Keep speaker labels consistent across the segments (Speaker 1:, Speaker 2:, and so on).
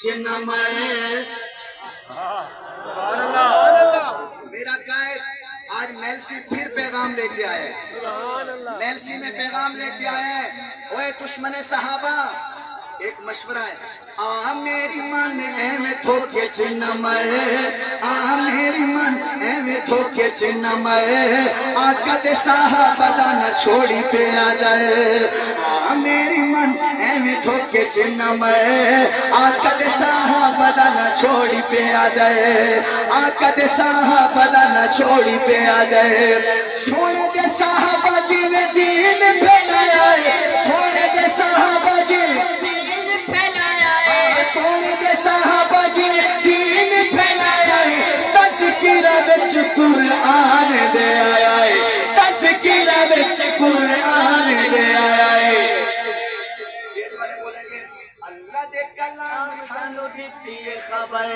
Speaker 1: میں میرا قائد آج میلسی پھر پیغام لے کے آئے، میلسی میں پیغام لے کے آئے، اوے دشمن صحابہ ایک مشورہ ہے، آ میری من میں تھوکے چن میں، آ میری من میں تھوکے چن میں، آقا دے صحابہ دا نہ چھوڑی پہ آدھے، آ میری من میں تھوکے چن میں، آقا دے صحابہ دا نہ چھوڑی پہ آدھے، آقا دے صحابہ دا نہ چھوڑی پہ آدھے، سونے دے صحابہ جی نے دین پھیلایا ہے، سونے دے صحابہ جی نے سونے دے صحابہ جی نے دین پھیلایا ہے، تذکرہ وچ قرآن دے آیا ہے، تذکرہ وچ قرآن دے آیا ہے۔ سید والے بولیں گے اللہ دے کلام سانو دتی خبر،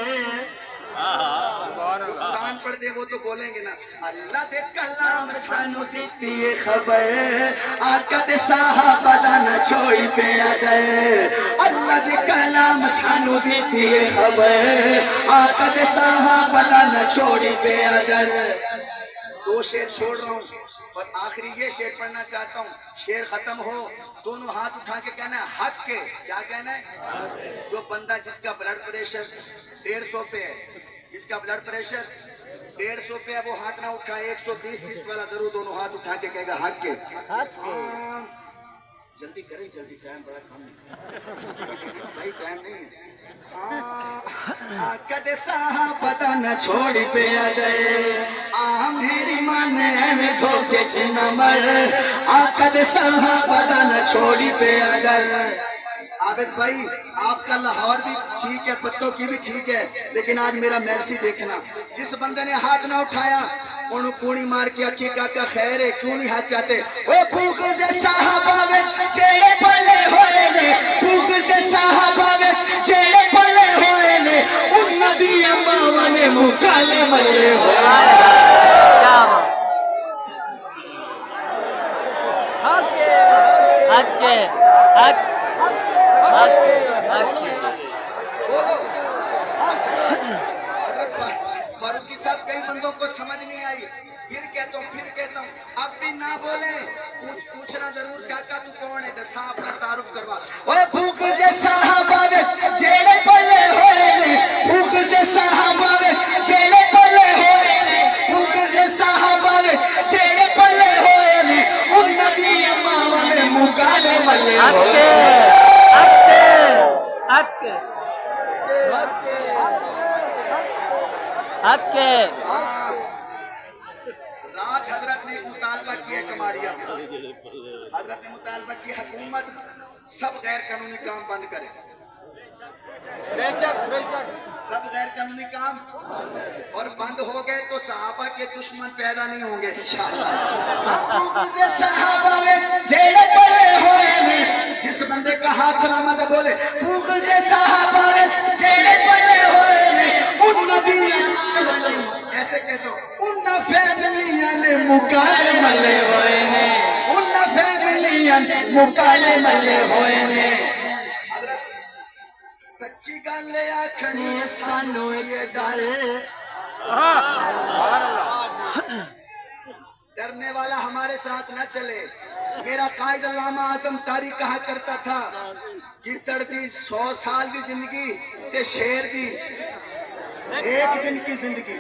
Speaker 1: جو قرآن پڑھ دے وہ تو بولیں گے نا، اللہ دے کلام سانو دتی خبر، آقا دے صحابہ دا نہ چھوڑی پہ آدھے، اللہ دے کلام سانو دتی خبر، آقا دے صحابہ دا نہ چھوڑی پہ آدھے۔ دو شعر چھوڑ رہا ہوں اور آخری یہ شعر پڑھنا چاہتا ہوں، شعر ختم ہو دونوں ہاتھ اٹھا کے کہنا ہے حق کے، کیا کہنا ہے؟ جو بندہ جس کا بلڈ پریشر 150 پہ ہے، جس کا بلڈ پریشر 150 پہ ہے وہ ہاتھ نہ اٹھائے، 120-30 والا ضرور دونوں ہاتھ اٹھا کے کہے گا حق کے۔ جلدی کریں، جلدی، ٹائم بڑا کم ہے بھائی، ٹائم نہیں ہے۔ آقا دے صحابہ دا نہ چھوڑی پہ آدھے، آ میری من میں دھوکے چن مر، آقا دے صحابہ دا نہ چھوڑی پہ آدھے۔ عابد بھائی آپ کا لاہور بھی ٹھیک ہے، پتوں کی بھی ٹھیک ہے، لیکن آج میرا میلسی دیکھنا، جس بندے نے ہاتھ نہ اٹھایا انہوں کوڑی مار کے اکی کا خیر ہے، کیوں نہیں ہاتھ چاہتے؟ وہ بھوک سے صحابہ میں چیڑے پلے ہوئے نے، بھوک سے صحابہ میں چیڑے پلے ہوئے نے، ان ندی اماں نے مکالے ملے ہوئے۔ فاروقی صاحب کئی بندوں کو سمجھ نہیں آئی، پھر کہتا ہوں اب بھی نہ بولیں، پوچھنا ضرور کاکا تو کون ہے، دسا اپنا تعارف کروا۔ اوے بھوک سے صحابہ میں جیڑے پلے ہوئے نے، بھوک سے صحابہ میں جیڑے پلے ہوئے نے، بھوک سے صحابہ میں جیڑے پلے ہوئے نے، ان ندی اماں میں مکالے ملے ہوئے۔ رات حضرت نے مطالبہ کیا کماریا میں، حضرت نے مطالبہ کی حکومت سب غیر قانونی کام بند کرے، سب غیر قانونی کام، اور بند ہو گئے تو صحابہ کے دشمن پیدا نہیں ہوں گے انشاءاللہ۔ سے صحابہ میں جیڑے پلے ہوئے نے، جس بندے کا ہاتھ سلامت ہے بولے بھوک سے صحابہ میں جیڑے پلے ہوئے نے، ان نبی ایسے کہتا ہوں ان فیملیاں نے مکالے ملے ہوئے نے، ان فیملیاں نے مکالے ملے ہوئے نے۔ سچی گل آکھنی سانو یہ ڈر، ڈرنے والا ہمارے ساتھ نہ چلے۔ میرا قائد علامہ اعظم تاری کہا کرتا تھا گدڑ دی 100 سال دی زندگی تے شیر دی 1 دن کی زندگی۔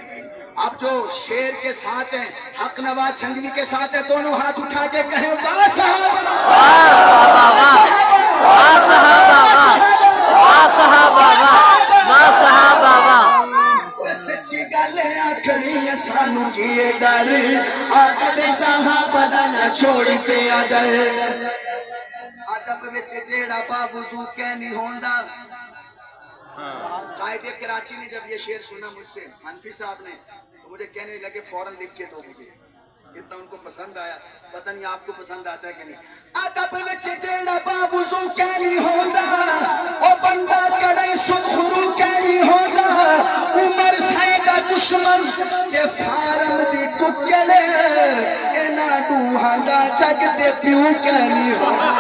Speaker 1: اب جو شیر کے ساتھ ہیں، حق نواز چھنگوی کے ساتھ ہیں، دونوں ہاتھ اٹھا کے کہیں واہ صحابہ، واہ صحابہ، سچی گل آکھنی سانو کیے ڈر، آقا دے صحابہ دا نہ چھوڑی پہ آ جائے۔ ادب وچ جیڑا با وضو کہ نہیں ہوندا، قائد کراچی نے جب یہ شعر سنا مجھ سے، حنفی صاحب نے، تو مجھے کہنے لگے فوراً لکھ کے دو مجھے، اتنا ان کو پسند آیا، پتہ نہیں آپ کو پسند آتا ہے کہ نہیں۔ ادب وچ جیڑا با وضو کہ نہیں ہوندا، او بندہ کڑے سرخرو کہ نہیں ہوندا، عمر سیدہ دشمن کے فارم دی ککڑے، اینا دوہاں دا جگ دے پیو کہ نہیں ہوندا۔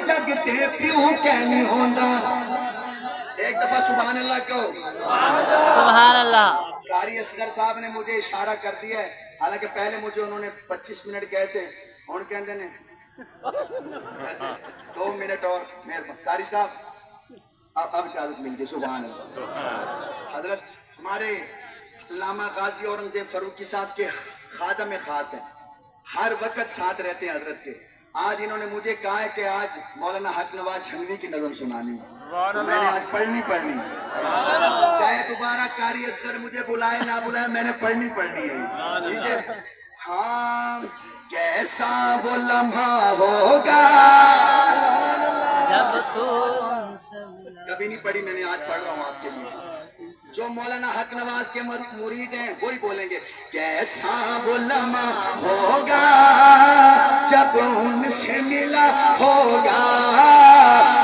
Speaker 1: जगते प्यू कहनी होंदा। एक दफा सुभान अल्लाह कहो।
Speaker 2: सुभान अल्लाह।
Speaker 1: कारी असगर साहब ने मुझे इशारा कर दिया है, हालांकि पहले मुझे उन्होंने 25 मिनट कहे थे, और कहते ने 2 मिनट और मेहरबान। कारी साहब अब इजाजत मिल गई। सुभान अल्लाह। हजरत हमारे अल्लामा गाजी औरंगजेब फरूकी साहब के खादम खास है, हर वक्त साथ रहते हैं हजरत के। आज इन्होंने मुझे कहा है कि आज मौलाना हक नवाज छंगवी की नज़म सुनानी है, मैंने आज पढ़नी चाहे दोबारा कारी असगर मुझे बुलाए ना बुलाए, मैंने पढ़नी है। ठीक है। हाँ, कैसा वो लम्हा होगा
Speaker 2: जब तू
Speaker 1: कभी नहीं पढ़ी मैंने, आज पढ़ रहा हूँ आपके लिए। जो मौलाना हक नवाज के मुरीद हैं वही बोलेंगे। कैसा वो लम्हा होगा जब उनसे मिला होगा,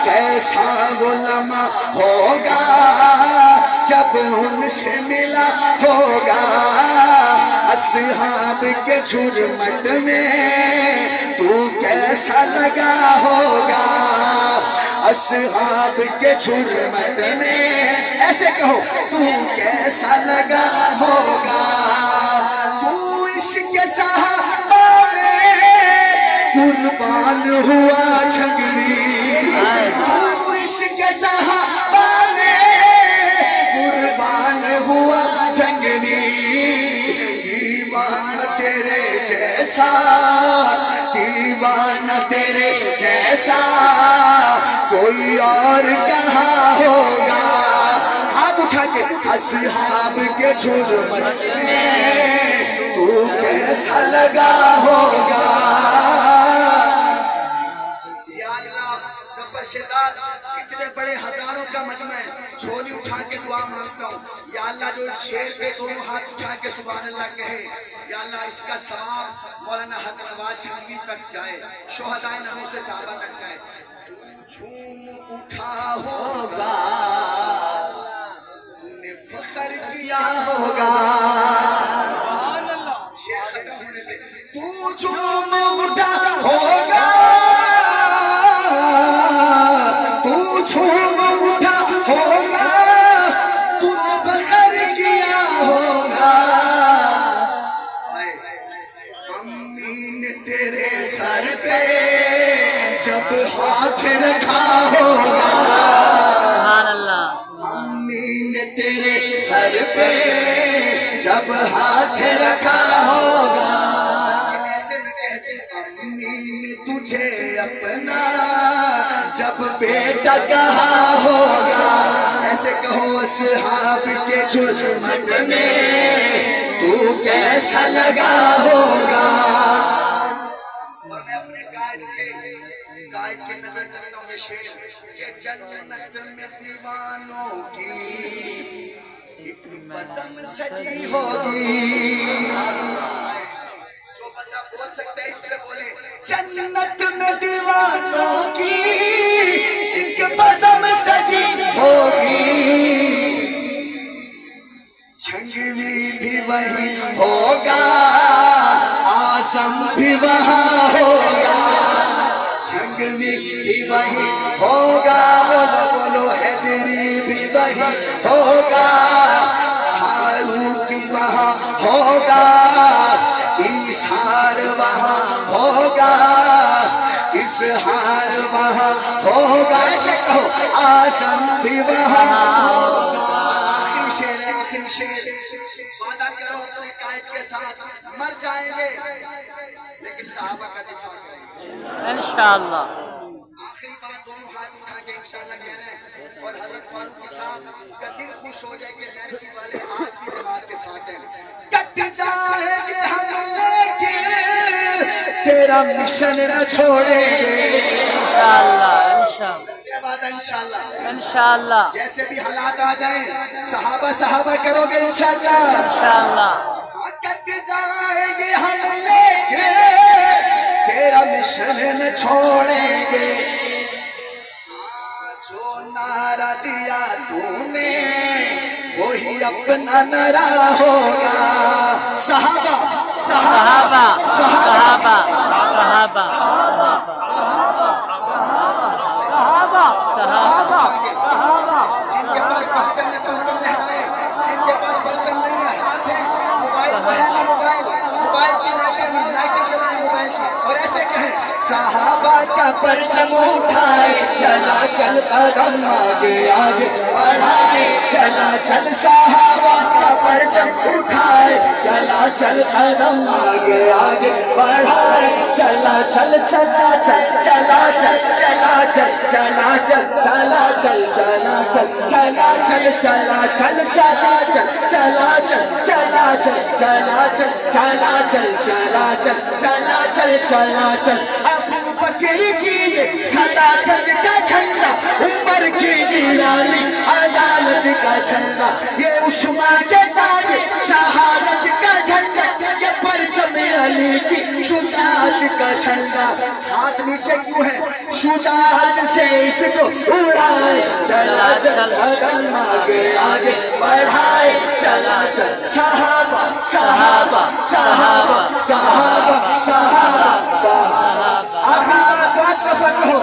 Speaker 1: कैसा वो लम्हा होगा जब उनसे मिला होगा, असहाब के झुरमट में तू कैसा लगा होगा, असहाब के झुरमट में ऐसे कहो तू कैसा लगा होगा, तू इश्क सहाबा में कुर्बान हुआ छगली, तू इश्क सहाबा में कुर्बान हुआ छगली, दीवाना तेरे जैसा, दीवाना तेरे जैसा कोई और कहाँ होगा। हाथ उठा के असहाब के झुरमट में तू कैसा लगा होगा। या अल्लाह, ज़फ़र-शेदार इतने बड़े हजारों का मजमा है, झोली उठा के दुआ मांगता हूँ। या अल्लाह, जो इस शेर पे दोनों हाथ उठा के सुभान अल्लाह कहे, या अल्लाह इसका सवाब मौलाना हक नवाज छंगवी तक जाए, शुहदाए नमो से साहबा तक जाए। झूम उठा होगा तूने फख्र किया होगा, शेर खत्म होने पे तू झूम उठा होगा, तू झूम उठा होगा, तूने फख्र किया होगा। अम्मी ने तेरे सर पे जब हाथ रखा होगा,
Speaker 2: सुभान अल्लाह।
Speaker 1: अम्मी ने तेरे सर पे जब हाथ रखा होगा, ऐसे में कहते अम्मी ने तुझे अपना जब बेटा कहा होगा, ऐसे कहो असहाब के झुरमट में तू कैसा लगा होगा। और मैं अपने कायद के नजर करता हूँ ये शेर, ये जन्नत में दीवानों की एक बज़म सजी होगी। जो बंदा बोल सकता है इस पे बोले, जन्नत में दीवानों की एक बज़म सजी होगी, छंगवी भी वही होगा, आज़म भी वहाँ होगा, छंगवी भी वही होगा, बोलो बोलो हैदरी भी वही होगा, फारूक वहाँ होगा, इसहार वहाँ होगा, इसहार वहाँ होगा, ऐसे कहो आज़म भी वहाँ होगा। आखिरी शेर है, आखिरी शेर। वादा करो अपने कायद के साथ, मर जाएंगे लेकिन सहाबा का दिफा करेंगे
Speaker 2: इंशाअल्लाह।
Speaker 1: आखिरी बार दोनों हाथ उठा के इंशाअल्लाह कह रहे हैं, और हजरत फारूकी साहब का दिल खुश हो जाए कि मेरे वाले आज भी जमात के साथ हैं। कट जाएंगे हम लेकिन तेरा मिशन न छोड़ेंगे
Speaker 2: इंशाअल्लाह, इंशाअल्लाह,
Speaker 1: इंशाअल्लाह,
Speaker 2: इंशाअल्लाह।
Speaker 1: जैसे भी हालात आ जाए सहाबा करोगे इंशाअल्लाह,
Speaker 2: इंशाअल्लाह।
Speaker 1: कट जाएंगे हम लेकिन तेरा मिशन न छोड़ेंगे। जो नारा दिया तूने वही अपना नारा होगा,
Speaker 2: सहाबा सहाबा सहाबा सहाबा
Speaker 1: जिनके पास परचम ने परचम लहराए, जिनके पास परचम नहीं है हाथ है, मोबाइल पर है ना मोबाइल की लाइटें जलाए मोबाइल की और ऐसे कहे सहाबा का परचम उठाए, चला चल कदम आगे आगे बढ़ाए, चला चल सहाबा का परचम उठाए, चला चल कदम आगे आगे बढ़ाए, चला चल चला चल चला चल चला चल चला चल चला चल चला चल चला चल चला चल चला चल चला चल चला चल चला चल चला चल चला चल चला चल चला चल अबू बकर की ये सदाकत का झंडा, उमर की वीरानी अदालत का झंडा, ये उस्मान के ताज शहादत का झंडा, ये परचम अली की शुजाअत का झंडा। हाथ नीचे क्यों है? शुजाअत से इसको उड़ाए, चला चल कदम आगे आगे बढ़ाए, चला चल सहाबा सहाबा सहाबा सहाबा सहाबा सहाबा। आखिरी बात 5 दफा कहो